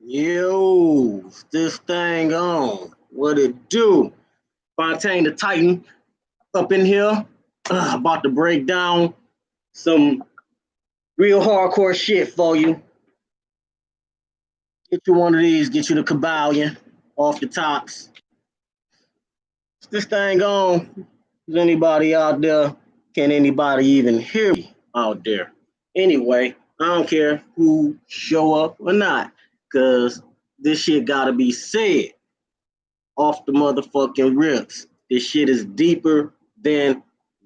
Yo, this thing on. What it do? Fontaine the Titan up in here. About to break down some real hardcore shit for you. Get you one of these, get you the Kybalion off the tops. Is this thing on? Is anybody out there? Can anybody even hear me out there? Anyway, I don't care who show up or not, because this shit gotta be said off the motherfucking rips. This shit is deeper than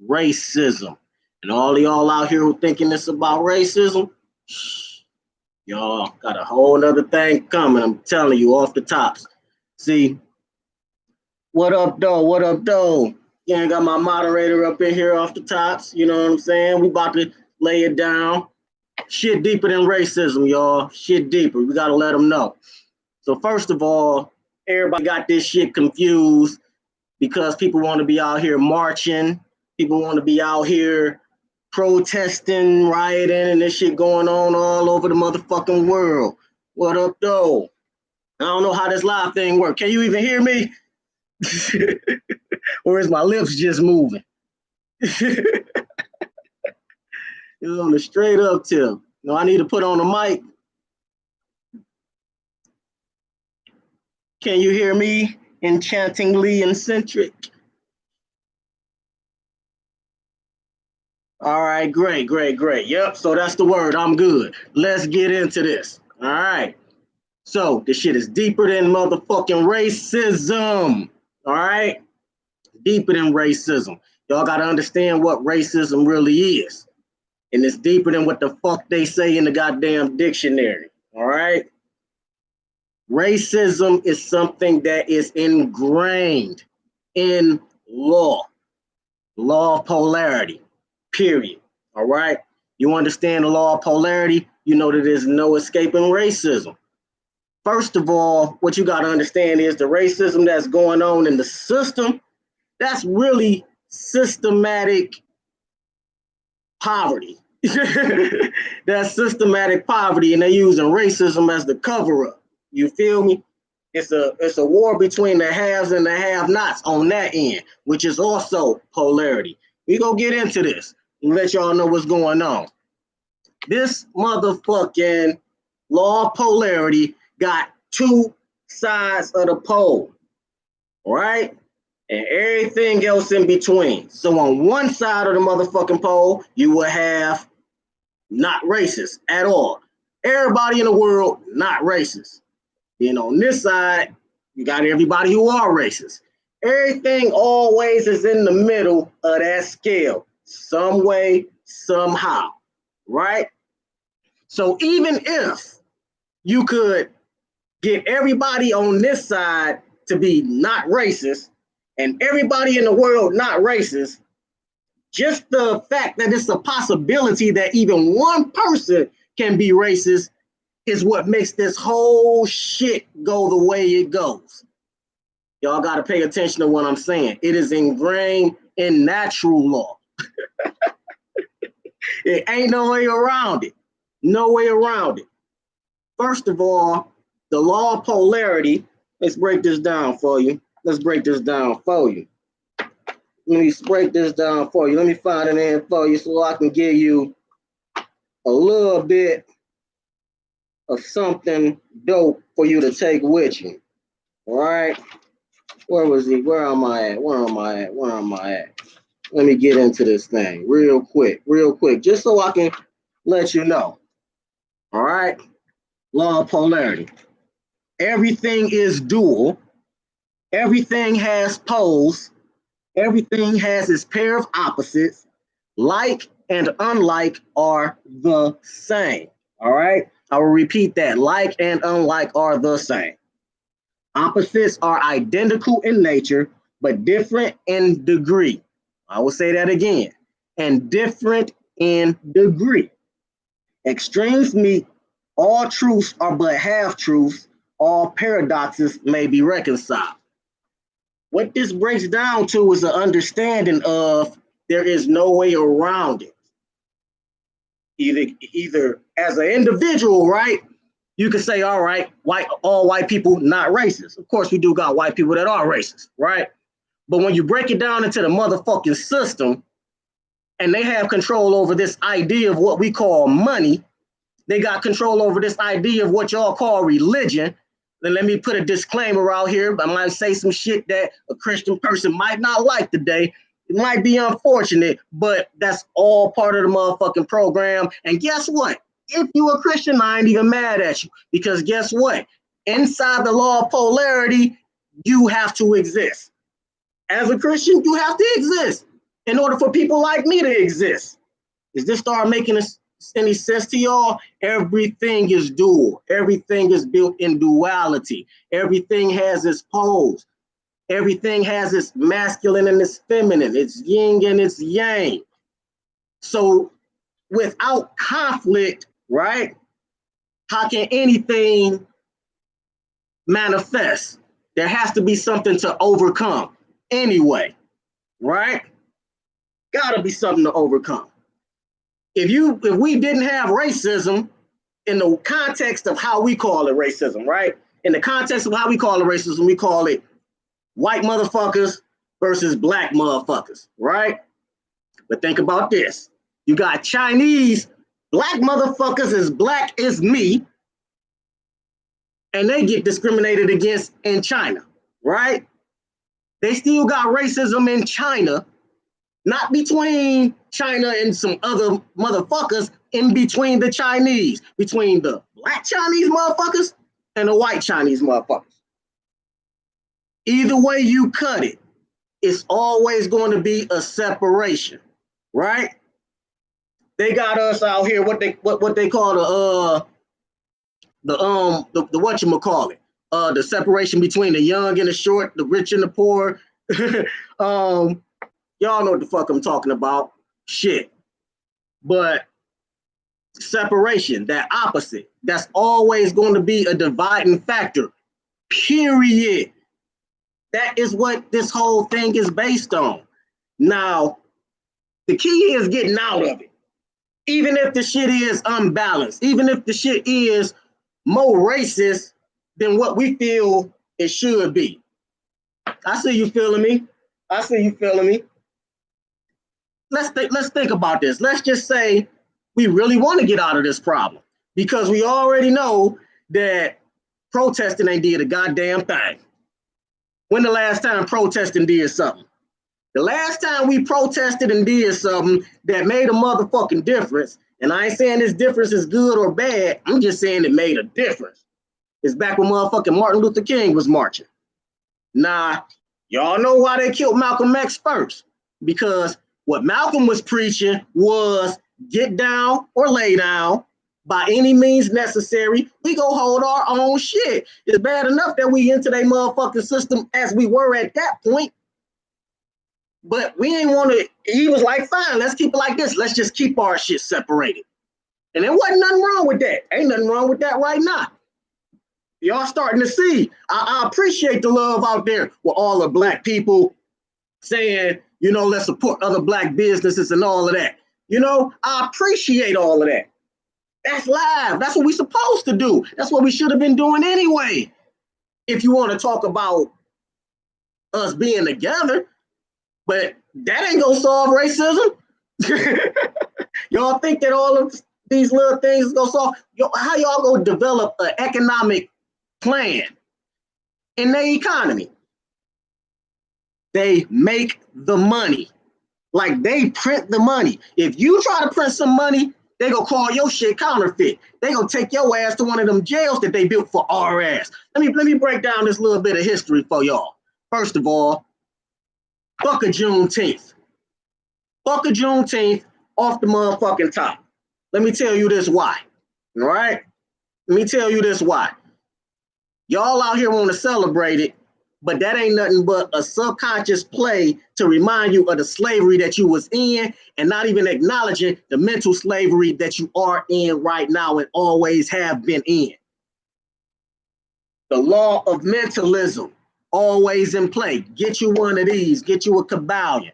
racism. And all y'all out here who thinking it's about racism, y'all got a whole nother thing coming. I'm telling you off the tops. See, what up, though? What up, though? You ain't got my moderator up in here off the tops. You know what I'm saying? We about to lay it down. Shit deeper than racism, y'all. Shit deeper. We got to let them know. So, first of all, everybody got this shit confused because people want to be out here marching. People want to be out here protesting, rioting, and this shit going on all over the motherfucking world. What up, though? I don't know how this live thing works. Can you even hear me? Or is my lips just moving? It's on the straight up tip. No, I need to put on the mic. Can you hear me? Enchantingly eccentric. All right, great. Yep, so that's the word. I'm good. Let's get into this. All right. So this shit is deeper than motherfucking racism. All right? Deeper than racism. Y'all got to understand what racism really is. And it's deeper than what the fuck they say in the goddamn dictionary. All right? Racism is something that is ingrained in law. Law of polarity, period. All right? You understand the law of polarity, you know that there's no escaping racism. First of all, what you got to understand is the racism that's going on in the system, that's really systematic poverty. That's systematic poverty, and they're using racism as the cover up. You feel me? It's a war between the haves and the have-nots on that end, which is also polarity. We gonna get into this and let y'all know what's going on. This motherfucking law of polarity got two sides of the pole, right? And everything else in between. So on one side of the motherfucking pole, you will have not racist at all. Everybody in the world, not racist. Then on this side, you got everybody who are racist. Everything always is in the middle of that scale, some way, somehow, right? So even if you could get everybody on this side to be not racist and everybody in the world not racist, just the fact that it's a possibility that even one person can be racist is what makes this whole shit go the way it goes. Y'all got to pay attention to what I'm saying. It is ingrained in natural law. It ain't no way around it. No way around it. First of all, the law of polarity, let's break this down for you. Let me break this down for you. Let me find it in for you so I can give you a little bit of something dope for you to take with you. All right. Where was he? Where am I at? Let me get into this thing real quick, just so I can let you know. All right. Law of polarity. Everything is dual. Everything has poles. Everything has its pair of opposites. Like and unlike are the same. All right. I will repeat that. Like and unlike are the same. Opposites are identical in nature, but different in degree. I will say that again. And different in degree. Extremes meet. All truths are but half truths. All paradoxes may be reconciled. What this breaks down to is an understanding of there is no way around it. Either as an individual, right? You could say, all right, all white people not racist. Of course, we do got white people that are racist, right? But when you break it down into the motherfucking system, and they have control over this idea of what we call money, they got control over this idea of what y'all call religion. Then let me put a disclaimer out here. I might say some shit that a Christian person might not like today. It might be unfortunate, but that's all part of the motherfucking program. And guess what? If you a Christian, I ain't even mad at you. Because guess what? Inside the law of polarity, you have to exist. As a Christian, you have to exist in order for people like me to exist. Does this start making any sense to y'all? Everything is dual. Everything is built in duality. Everything has its poles. Everything has its masculine and its feminine. It's yin and it's yang. So without conflict, right? How can anything manifest? There has to be something to overcome anyway, right? Gotta be something to overcome. If we didn't have racism in the context of how we call it racism, right? In the context of how we call it racism, we call it white motherfuckers versus black motherfuckers, right? But think about this. You got Chinese black motherfuckers as black as me, and they get discriminated against in China, right? They still got racism in China, not between China and some other motherfuckers, in between the Chinese, between the black Chinese motherfuckers and the white Chinese motherfuckers. Either way you cut it, it's always going to be a separation, right? They got us out here what they call the whatchamacallit, the separation between the young and the short, the rich and the poor. Y'all know what the fuck I'm talking about. Shit. But separation, that opposite, that's always going to be a dividing factor. Period. That is what this whole thing is based on. Now, the key is getting out of it. Even if the shit is unbalanced, even if the shit is more racist than what we feel it should be. I see you feeling me. I see you feeling me. Let's think about this. Let's just say we really want to get out of this problem, because we already know that protesting ain't did a goddamn thing. When the last time protesting did something? The last time we protested and did something that made a motherfucking difference, and I ain't saying this difference is good or bad, I'm just saying it made a difference. It's back when motherfucking Martin Luther King was marching. Nah, y'all know why they killed Malcolm X first. Because what Malcolm was preaching was get down or lay down by any means necessary. We go hold our own shit. It's bad enough that we into their motherfucking system as we were at that point. But we ain't want to, he was like, fine, let's keep it like this. Let's just keep our shit separated. And there wasn't nothing wrong with that. Ain't nothing wrong with that right now. Y'all starting to see. I appreciate the love out there with all the black people saying, you know, let's support other black businesses and all of that. You know, I appreciate all of that. That's live. That's what we're supposed to do. That's what we should have been doing anyway. If you want to talk about us being together, but that ain't gonna solve racism. Y'all think that all of these little things is gonna solve? How y'all gonna develop an economic plan in their economy? They make the money. Like, they print the money. If you try to print some money, they gonna call your shit counterfeit. They gonna take your ass to one of them jails that they built for our ass. Let me break down this little bit of history for y'all. First of all, fuck a Juneteenth. Fuck a Juneteenth off the motherfucking top. Let me tell you this why. All right? Let me tell you this why. Y'all out here want to celebrate it, but that ain't nothing but a subconscious play to remind you of the slavery that you was in, and not even acknowledging the mental slavery that you are in right now and always have been in. The law of mentalism, always in play. Get you one of these, get you a Kybalion.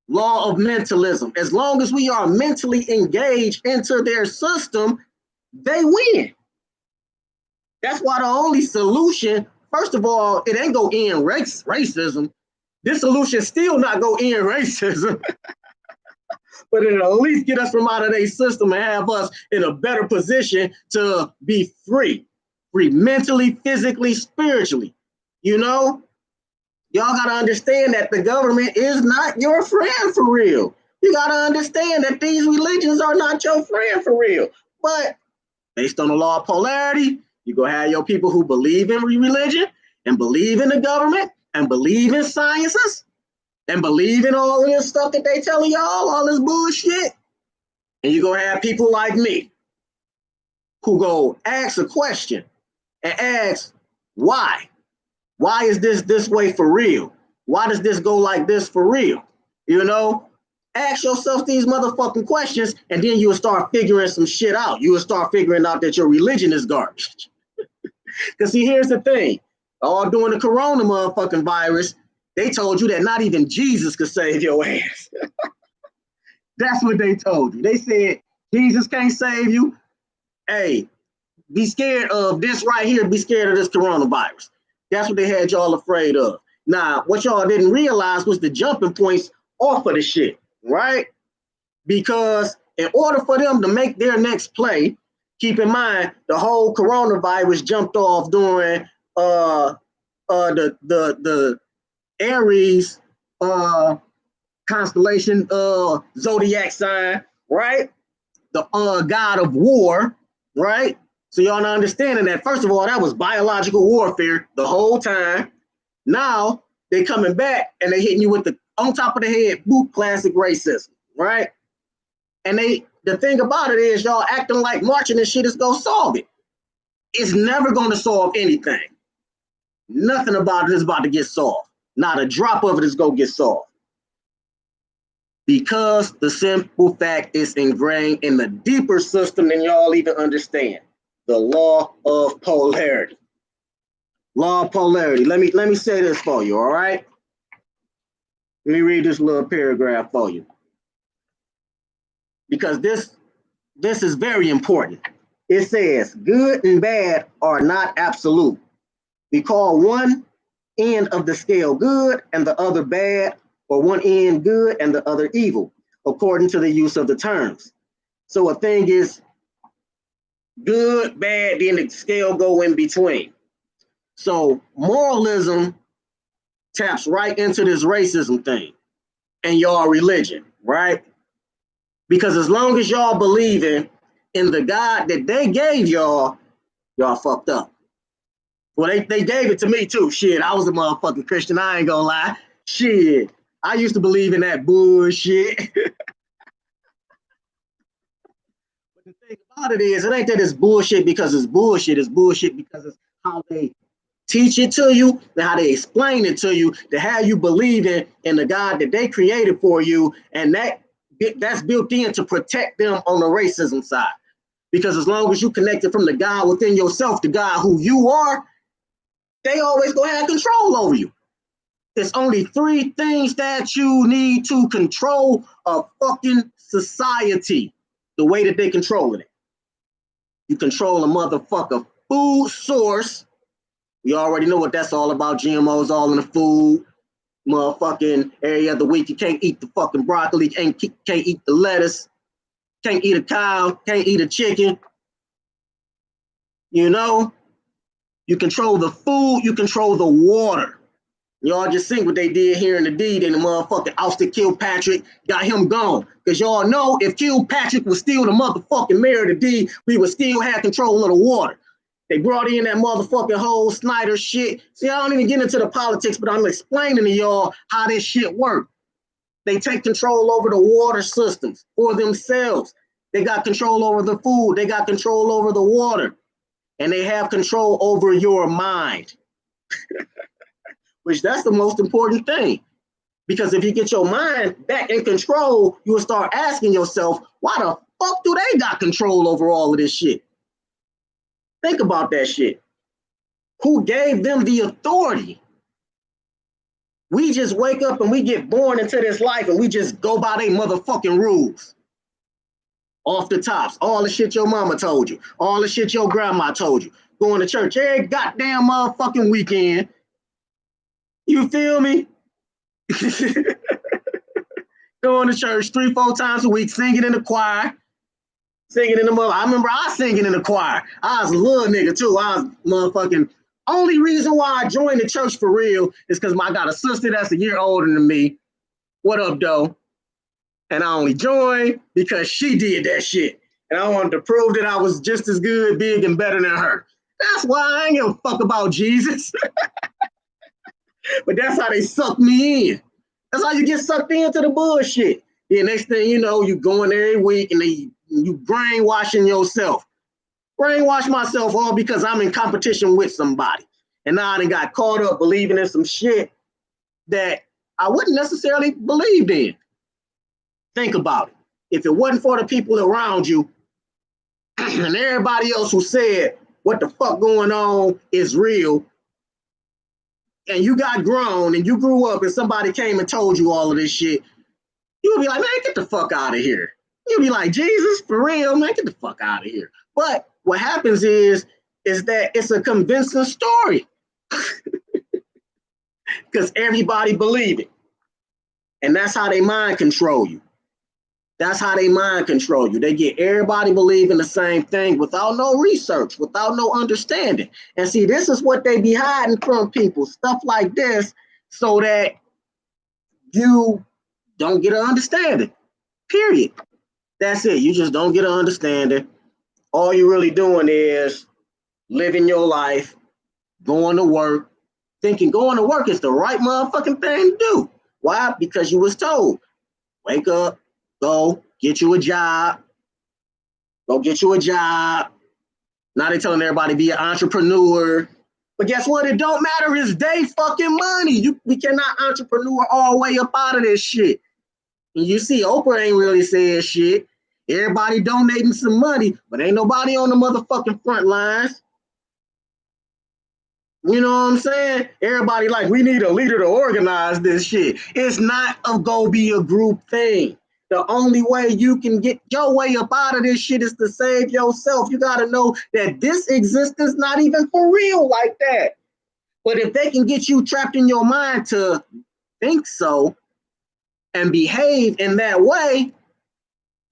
Law of mentalism. As long as we are mentally engaged into their system, they win. That's why the only solution, first of all, it ain't go end racism. This solution still not go end racism, but it'll at least get us from out of their system and have us in a better position to be free mentally, physically, spiritually. You know, y'all got to understand that the government is not your friend for real. You got to understand that these religions are not your friend for real. But based on the law of polarity, you're going to have your people who believe in religion and believe in the government and believe in sciences and believe in all of this stuff that they telling y'all, all this bullshit. And you're going to have people like me who go ask a question and ask, why? Why is this way for real? Why does this go like this for real? You know, ask yourself these motherfucking questions, and then you will start figuring some shit out. You will start figuring out that your religion is garbage. Because see, here's the thing. All during the corona motherfucking virus, they told you that not even Jesus could save your ass. That's what they told you. They said, Jesus can't save you. Hey, be scared of this right here. Be scared of this coronavirus. That's what they had y'all afraid of. Now, what y'all didn't realize was the jumping points off of the shit, right? Because in order for them to make their next play, keep in mind the whole coronavirus jumped off during the Aries constellation zodiac sign, right? The god of war, right? So y'all not understanding that, first of all, that was biological warfare the whole time. Now they coming back and they hitting you with the on top of the head boot classic racism, right? And the thing about it is y'all acting like marching and shit is gonna solve it. It's never gonna solve anything. Nothing about it is about to get solved. Not a drop of it is gonna get solved. Because the simple fact is ingrained in the deeper system than y'all even understand. The law of polarity. Law of polarity. Let me say this for you, all right? Let me read this little paragraph for you. Because this is very important. It says, good and bad are not absolute. We call one end of the scale good and the other bad, or one end good and the other evil, according to the use of the terms. So a thing is good, bad, then the scale go in between. So moralism taps right into this racism thing and y'all religion, right? Because as long as y'all believing in the God that they gave y'all fucked up. Well, they gave it to me too. Shit, I was a motherfucking Christian. I ain't gonna lie. Shit, I used to believe in that bullshit. But the thing about it is, it ain't that it's bullshit because it's bullshit. It's bullshit because it's how they teach it to you and how they explain it to you to have you believing in the God that they created for you, and that's built in to protect them on the racism side. Because as long as you connected from the God within yourself, the God who you are, they always gonna have control over you. There's only three things that you need to control a fucking society the way that they controlling it. You control a motherfucker food source. We already know what that's all about. GMOs all in the food. Motherfucking every other week you can't eat the fucking broccoli, can't eat the lettuce, can't eat a cow, can't eat a chicken. You know, you control the food, you control the water. Y'all just seen what they did here in the deed, and the motherfucking ousted Kilpatrick, got him gone. Because y'all know if Kilpatrick was still the motherfucking mayor of the deed, we would still have control of the water. They brought in that motherfucking whole Snyder shit. See, I don't even get into the politics, but I'm explaining to y'all how this shit works. They take control over the water systems for themselves. They got control over the food. They got control over the water. And they have control over your mind. Which that's the most important thing. Because if you get your mind back in control, you will start asking yourself, why the fuck do they got control over all of this shit? Think about that shit. Who gave them the authority? We just wake up and we get born into this life and we just go by their motherfucking rules. Off the tops. All the shit your mama told you. All the shit your grandma told you. going to church every goddamn motherfucking weekend. You feel me? Going to church 3-4 times a week, singing in the choir, singing in the mother. I remember I was singing in the choir. I was a little nigga too. I was motherfucking. Only reason why I joined the church for real is because I got a sister that's a year older than me. What up, though? And I only joined because she did that shit. And I wanted to prove that I was just as good, big, and better than her. That's why I ain't give a fuck about Jesus. But that's how they sucked me in. That's how you get sucked into the bullshit. The next thing you know, you going every week and you brainwashing yourself. Brainwash myself all because I'm in competition with somebody. And now I done got caught up believing in some shit that I wouldn't necessarily believe in. Think about it. If it wasn't for the people around you and everybody else who said what the fuck going on is real, and you got grown and you grew up and somebody came and told you all of this shit, you would be like, man, get the fuck out of here. You'd be like, Jesus, for real, man, get the fuck out of here. But what happens is that it's a convincing story because everybody believe it. And that's how they mind control you. That's how they mind control you. They get everybody believing the same thing without no research, without no understanding. And see, this is what they be hiding from people, stuff like this, so that you don't get an understanding, period. That's it. You just don't get an understanding. All you're really doing is living your life, going to work, thinking going to work is the right motherfucking thing to do. Why? Because you was told, wake up, go, get you a job. Go get you a job. Now they telling everybody be an entrepreneur. But guess what? It don't matter. It's they fucking money. We cannot entrepreneur all the way up out of this shit. And you see, Oprah ain't really saying shit. Everybody donating some money, but ain't nobody on the motherfucking front lines. You know what I'm saying? Everybody like, we need a leader to organize this shit. It's not a go be a group thing. The only way you can get your way up out of this shit is to save yourself. You got to know that this existence not even for real like that. But if they can get you trapped in your mind to think so and behave in that way,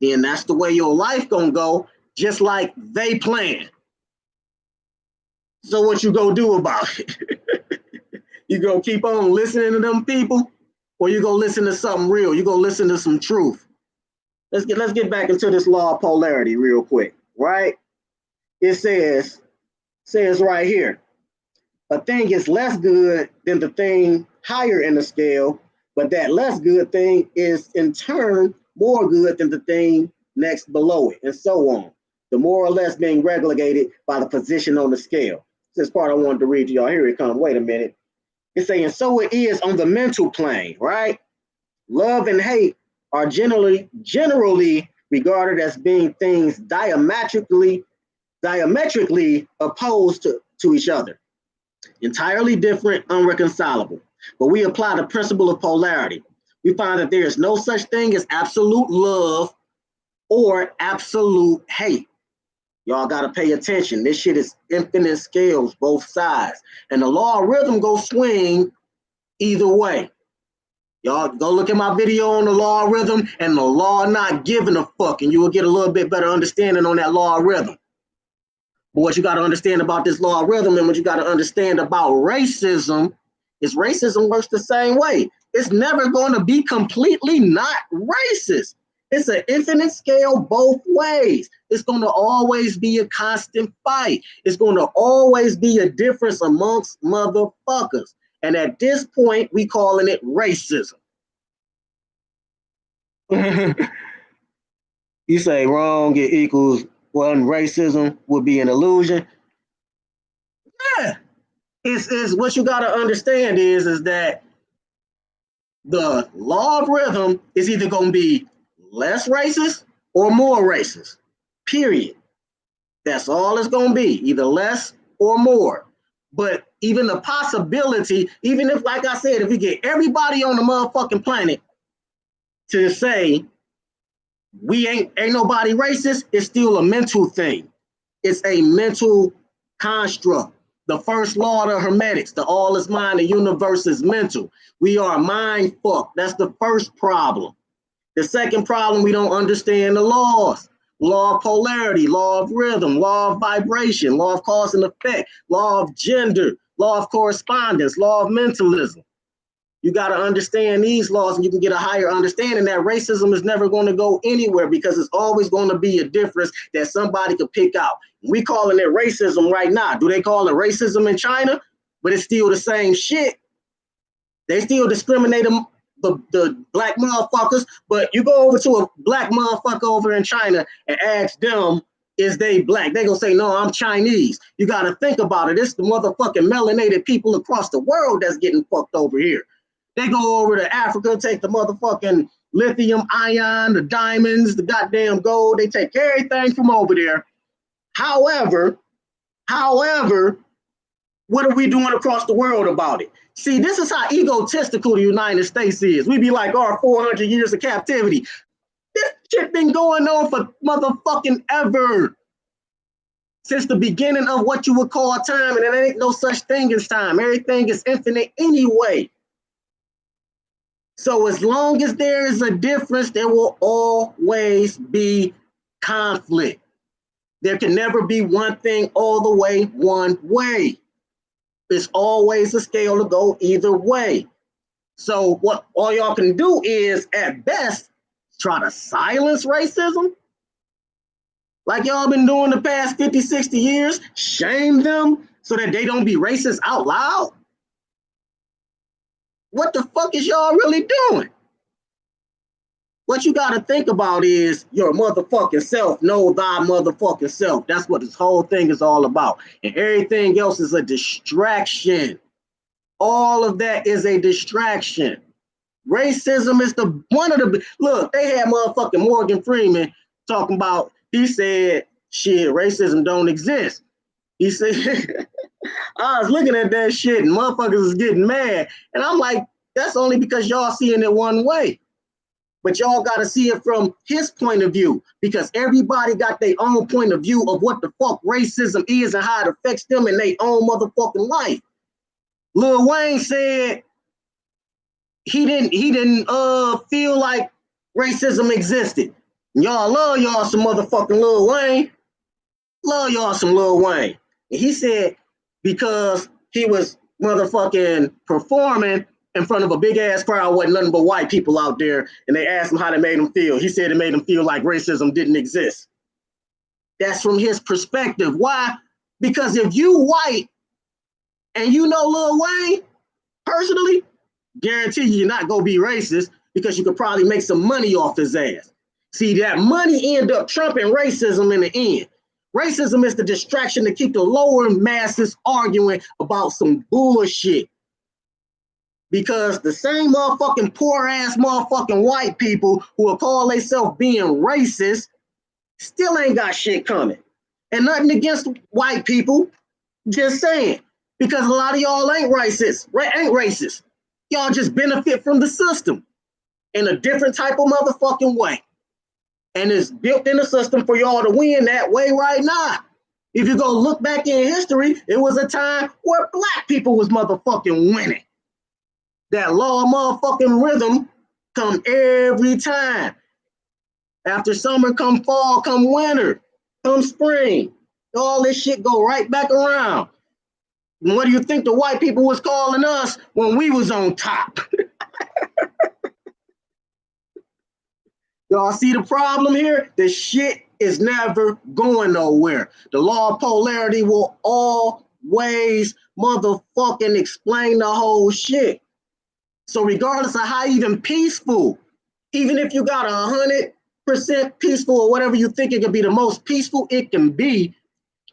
then that's the way your life gonna go, just like they plan. So what you gonna do about it? You gonna keep on listening to them people, or you gonna listen to something real? You gonna listen to some truth? Let's get back into this law of polarity real quick, right? It says right here, a thing is less good than the thing higher in the scale, but that less good thing is in turn more good than the thing next below it, and so on. The more or less being regulated by the position on the scale. This part I wanted to read to y'all. Here it comes. Wait a minute. It's saying, so it is on the mental plane, right? Love and hate are generally regarded as being things diametrically opposed to each other. Entirely different, unreconcilable. But we apply the principle of polarity. We find that there is no such thing as absolute love or absolute hate. Y'all got to pay attention. This shit is infinite scales, both sides. And the law of rhythm go swing either way. Y'all go look at my video on the law of rhythm and the law not giving a fuck, and you will get a little bit better understanding on that law of rhythm. But what you got to understand about this law of rhythm and what you got to understand about racism is racism works the same way. It's never going to be completely not racist. It's an infinite scale both ways. It's going to always be a constant fight. It's going to always be a difference amongst motherfuckers. And at this point, we calling it racism. You say wrong, it equals one, racism would be an illusion. Yeah. It's what you got to understand is that the law of rhythm is either going to be less racist or more racist, period. That's all it's going to be, either less or more. But even the possibility, even if, like I said, if we get everybody on the motherfucking planet to say we ain't nobody racist, it's still a mental thing. It's a mental construct. The first law of the Hermetics, the all is mind, the universe is mental. We are mind fucked. That's the first problem. The second problem, we don't understand the laws. Law of polarity, law of rhythm, law of vibration, law of cause and effect, law of gender, law of correspondence, law of mentalism. You got to understand these laws and you can get a higher understanding that racism is never going to go anywhere because it's always going to be a difference that somebody could pick out. We calling it racism right now. Do they call it racism in China? But it's still the same shit. They still discriminate them, the black motherfuckers, but you go over to a black motherfucker over in China and ask them, is they black? They gonna say, no, I'm Chinese. You gotta think about it. It's the motherfucking melanated people across the world that's getting fucked over here. They go over to Africa, take the motherfucking lithium ion, the diamonds, the goddamn gold. They take everything from over there. However, what are we doing across the world about it? See, this is how egotistical the United States is. We be like, oh, 400 years of captivity. This shit been going on for motherfucking ever. Since the beginning of what you would call time, and there ain't no such thing as time. Everything is infinite anyway. So as long as there is a difference, there will always be conflict. There can never be one thing all the way one way. It's always a scale to go either way. So what all y'all can do is, at best, try to silence racism. Like y'all been doing the past 50, 60 years, shame them so that they don't be racist out loud. What the fuck is y'all really doing? What you got to think about is your motherfucking self. Know thy motherfucking self. That's what this whole thing is all about. And everything else is a distraction. All of that is a distraction. Racism is one of the, look, they had motherfucking Morgan Freeman talking about, he said, shit, racism don't exist. He said, I was looking at that shit and motherfuckers is getting mad. And I'm like, that's only because y'all seeing it one way. But y'all got to see it from his point of view, because everybody got their own point of view of what the fuck racism is and how it affects them in their own motherfucking life. Lil Wayne said he didn't feel like racism existed. Y'all love y'all some motherfucking Lil Wayne. Love y'all some Lil Wayne. And he said because he was motherfucking performing in front of a big ass crowd, wasn't nothing but white people out there, and they asked him how they made him feel. He said it made him feel like racism didn't exist. That's from his perspective. Why? Because if you white and you know Lil Wayne personally, guarantee you're not gonna be racist because you could probably make some money off his ass. See, that money end up trumping racism in the end. Racism is the distraction to keep the lower masses arguing about some bullshit. Because the same motherfucking poor ass motherfucking white people who will call themselves being racist still ain't got shit coming. And nothing against white people, just saying. Because a lot of y'all ain't racist. Y'all just benefit from the system in a different type of motherfucking way. And it's built in the system for y'all to win that way right now. If you go look back in history, it was a time where black people was motherfucking winning. That law of motherfucking rhythm come every time. After summer, come fall, come winter, come spring. All this shit go right back around. And what do you think the white people was calling us when we was on top? Y'all see the problem here? The shit is never going nowhere. The law of polarity will always motherfucking explain the whole shit. So regardless of how even peaceful, even if you got 100% peaceful or whatever you think it could be the most peaceful it can be,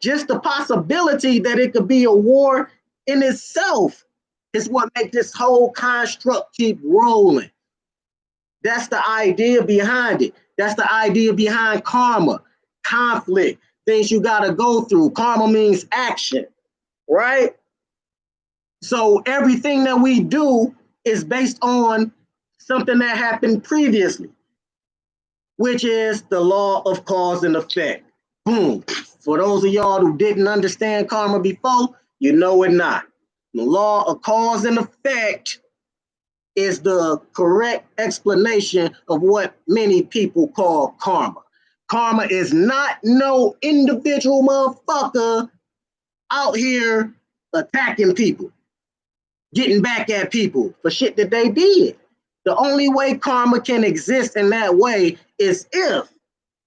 just the possibility that it could be a war in itself is what makes this whole construct keep rolling. That's the idea behind it. That's the idea behind karma, conflict, things you got to go through. Karma means action, right? So everything that we do is based on something that happened previously, which is the law of cause and effect. Boom, For those of y'all who didn't understand karma before, you know it not. The law of cause and effect is the correct explanation of what many people call karma. Karma is not no individual motherfucker out here attacking people, getting back at people for shit that they did. The only way karma can exist in that way is if,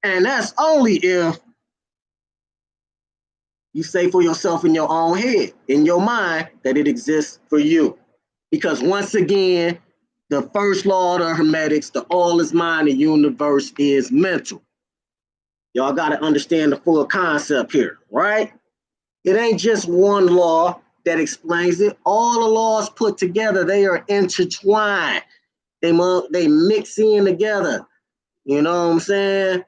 and that's only if, you say for yourself in your own head, in your mind, that it exists for you. Because once again, the first law of the Hermetics, the all is mind, the universe is mental. Y'all got to understand the full concept here, right? It ain't just one law that explains it. All the laws put together, they are intertwined. They mix in together. You know what I'm saying?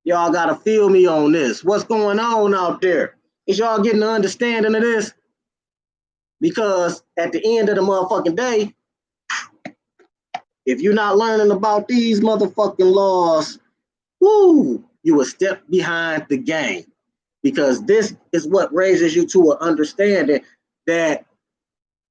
Y'all got to feel me on this. What's going on out there? Is y'all getting an understanding of this? Because at the end of the motherfucking day, if you're not learning about these motherfucking laws, woo, you a step behind the game. Because this is what raises you to an understanding that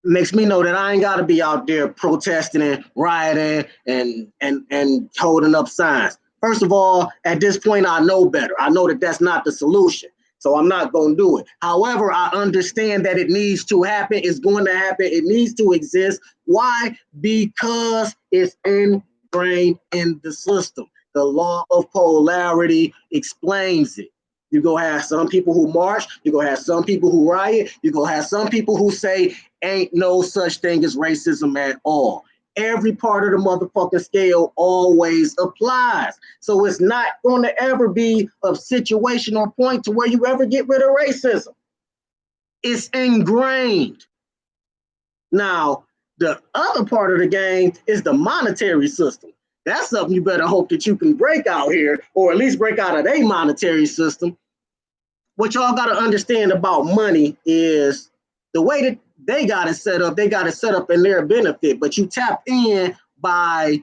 makes me know that I ain't got to be out there protesting and rioting and holding up signs. First of all, at this point, I know better. I know that that's not the solution. So I'm not going to do it. However, I understand that it needs to happen. It's going to happen. It needs to exist. Why? Because it's ingrained in the system. The law of polarity explains it. You're going to have some people who march. You're going to have some people who riot. You're going to have some people who say ain't no such thing as racism at all. Every part of the motherfucking scale always applies. So it's not going to ever be a situation or point to where you ever get rid of racism. It's ingrained. Now, the other part of the game is the monetary system. That's something you better hope that you can break out here, or at least break out of their monetary system. What y'all got to understand about money is the way that they got it set up in their benefit, but you tap in by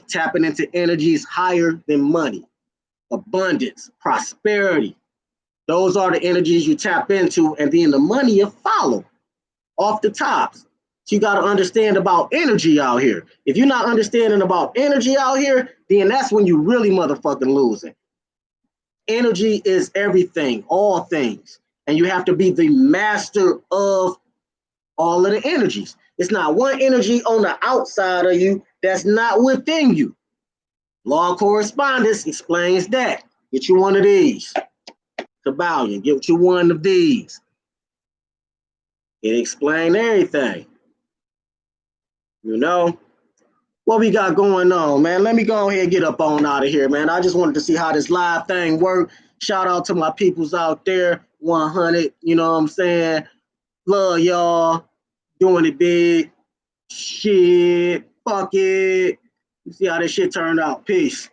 tapping into energies higher than money, abundance, prosperity. Those are the energies you tap into, and then the money will follow off the tops. So you got to understand about energy out here. If you're not understanding about energy out here, then that's when you really motherfucking losing. Energy is everything, all things. And you have to be the master of all of the energies. It's not one energy on the outside of you that's not within you. Law of correspondence explains that. Get you one of these. Kybalion, get you one of these. It explains everything. You know? What we got going on, man? Let me go ahead and get up on out of here, man. I just wanted to see how this live thing worked. Shout out to my peoples out there, 100, you know what I'm saying? Love y'all, doing it big. Shit, fuck it. You see how this shit turned out. Peace.